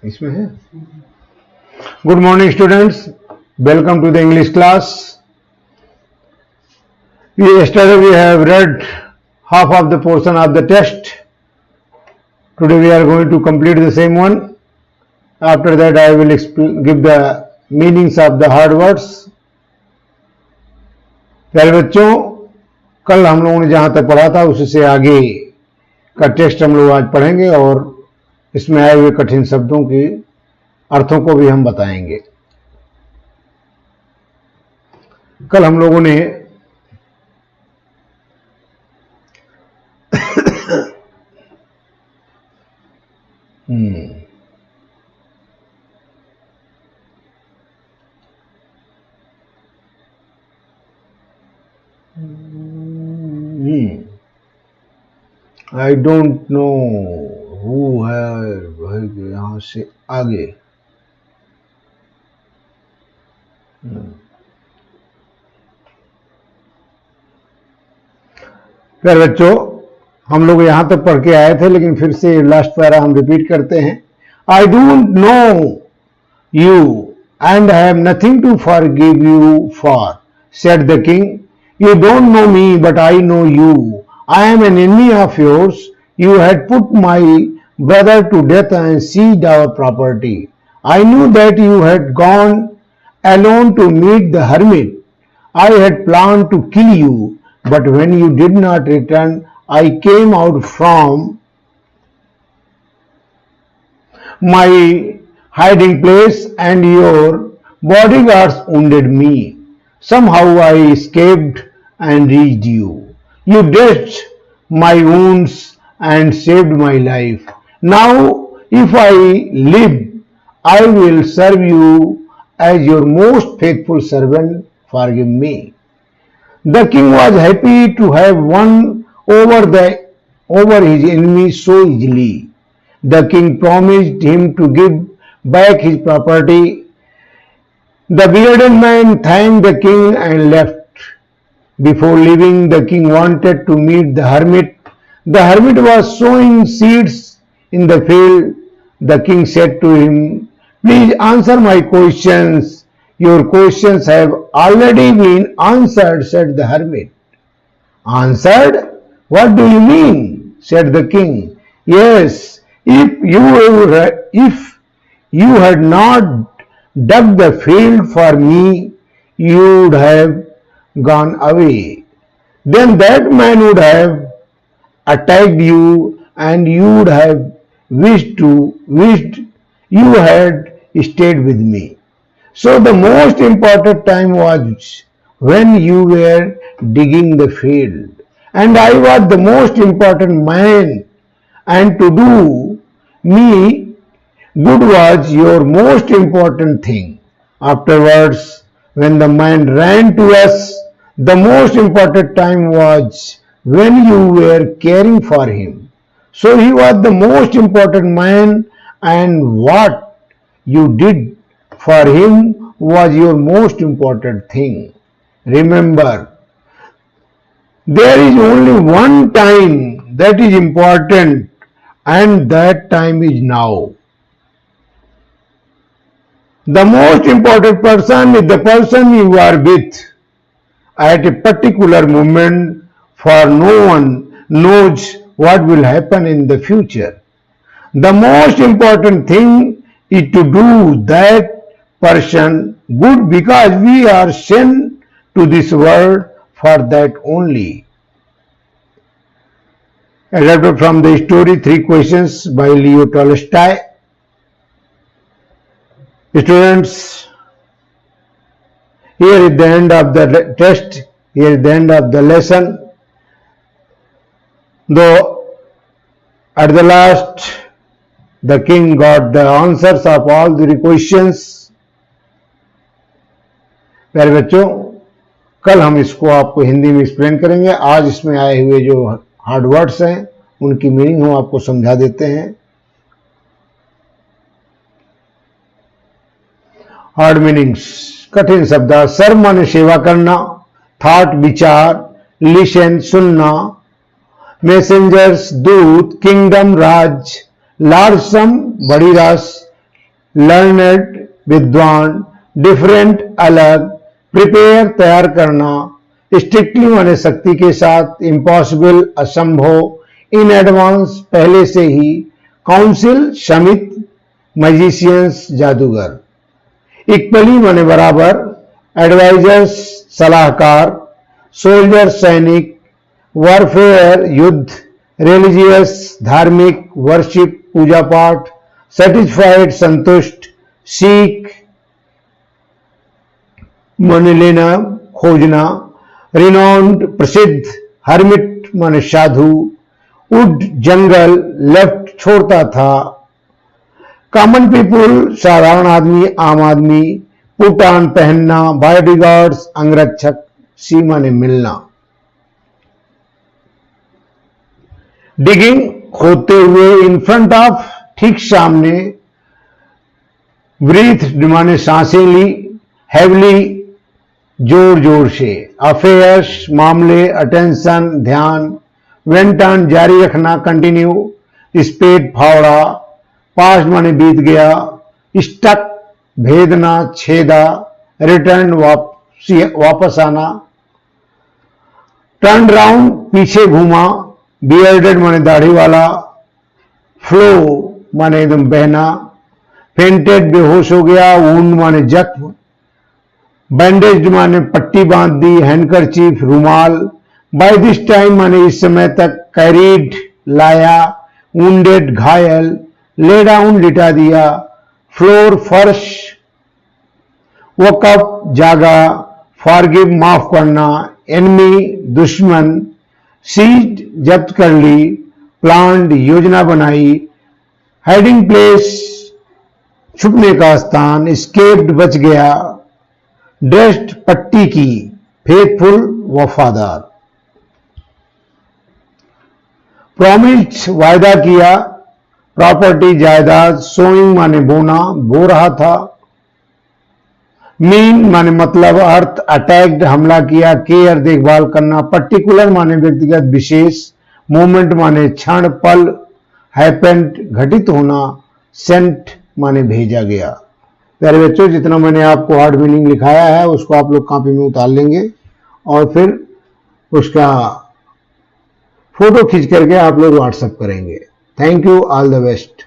इसमें है। Good morning students, welcome to the English class. Yesterday we have read half of the portion of the test. Today we are going to complete the same one. After that I will give the meanings of the hard words. प्यारे बच्चों, कल हम लोगों ने जहां तक पढ़ा था उससे आगे का टेस्ट हम लोग आज पढ़ेंगे और इसमें आए हुए कठिन शब्दों के अर्थों को भी हम बताएंगे। कल हम लोगों ने आई डोंट नो हु है भाई, यहां से आगे फिर बच्चों हम लोग यहां तक पढ़ के आए थे, लेकिन फिर से लास्ट पैरा हम रिपीट करते हैं। I don't know you and I have nothing to forgive you for, said the king. You don't know me but I know you. I am an enemy of yours. You had put my brother to death and seized our property. I knew that you had gone alone to meet the hermit. I had planned to kill you, but when you did not return, I came out from my hiding place and your bodyguards wounded me. Somehow I escaped and reached you. You dressed my wounds and saved my life. Now, if I live, I will serve you as your most faithful servant. Forgive me. The king was happy to have won over his enemy so easily. The king promised him to give back his property. The bearded man thanked the king and left. Before leaving, the king wanted to meet the hermit. The hermit was sowing seeds in the field. The king said to him, "Please answer my questions." "Your questions have already been answered," said the hermit. "Answered? What do you mean?" said the king. "Yes, if you had not dug the field for me, you would have gone away. Then that man would have attacked you and you would have wished you had stayed with me. So the most important time was when you were digging the field, and I was the most important man, and to do me good was your most important thing. Afterwards, when the man ran to us, the most important time was when you were caring for him. So he was the most important man, and what you did for him was your most important thing. Remember, there is only one time that is important, and that time is now. The most important person is the person you are with at a particular moment, for no one knows what will happen in the future. The most important thing is to do that person good, because we are sent to this world for that only. Adapted from the story Three Questions by Leo Tolstoy. Students, here is the end of the test, here is the end of the lesson. Though at the last the king got the answers of all the questions. प्यारे बच्चों, कल हम इसको आपको हिंदी में explain करेंगे। आज इसमें आए हुए जो हार्ड वर्ड्स हैं उनकी मीनिंग हम आपको समझा देते हैं। हार्ड मीनिंग्स, कठिन शब्द। सर्व माने सेवा करना, थॉट विचार, लिसन सुनना, मैसेंजर्स दूत, किंगडम राज, लार्ज सम बड़ी रास, लर्नड विद्वान, डिफरेंट अलग, प्रिपेयर तैयार करना, स्ट्रिक्टली माने सख्ती के साथ, इम्पॉसिबल असंभव, इन एडवांस पहले से ही, काउंसिल समिति, मैजिशियंस जादूगर, इक्वली माने बराबर, एडवाइजर्स सलाहकार, सोल्जर सैनिक, वॉरफेयर युद्ध, रिलीजियस धार्मिक, वर्शिप पूजा पाठ, सेटिस्फाइड संतुष्ट, सीक माने लेना खोजना, रिनाउंड प्रसिद्ध, हर्मिट माने साधु, वुड जंगल, लेफ्ट छोड़ता था, कॉमन पीपुल साधारण आदमी आम आदमी, पुट ऑन पहनना, बॉडीगार्ड्स अंगरक्षक, सी माने मिलना, डिगिंग खोदते हुए, इन फ्रंट ऑफ ठीक सामने, ब्रीथ माने सांसें ली, हैवली जोर जोर से, अफेयर्स मामले, अटेंशन ध्यान, वेंट ऑन जारी रखना कंटिन्यू, स्पेड फावड़ा, पास्ट माने बीत गया, स्टक भेदना छेदा, रिटर्न वापस आना, टर्न राउंड पीछे घूमा, बियर्डेड माने दाढ़ी वाला, फ्लो माने एकदम बहना, फेंटेड बेहोश हो गया, वुंड माने जख्म, बैंडेज माने पट्टी बांध दी, हैंडकरचीफ रुमाल, बाय दिस टाइम माने इस समय तक, कैरीड लाया, वुंडेड घायल, ले डाउन लिटा दिया, फ्लोर फर्श, वकअप जागा, फॉरगिव माफ करना, एनमी दुश्मन, सीज जब्त कर ली, प्लान्ड योजना बनाई, हाइडिंग प्लेस छुपने का स्थान, स्केप्ड बच गया, ड्रेस्ड पट्टी की, फेथफुल वफादार, प्रॉमिस्ड वायदा किया, प्रॉपर्टी जायदाद, सोइंग माने बोना बो रहा था, मीन माने मतलब अर्थ, अटैक्ड हमला किया, केयर देखभाल करना, पर्टिकुलर माने व्यक्तिगत विशेष, मोमेंट माने क्षण पल, हैपेंड घटित होना, सेंट माने भेजा गया। प्यारे बच्चों, जितना मैंने आपको हार्ड मीनिंग लिखाया है उसको आप लोग कॉपी में उतार लेंगे और फिर उसका फोटो खींच करके आप लोग व्हाट्सएप करेंगे। Thank you, all the best.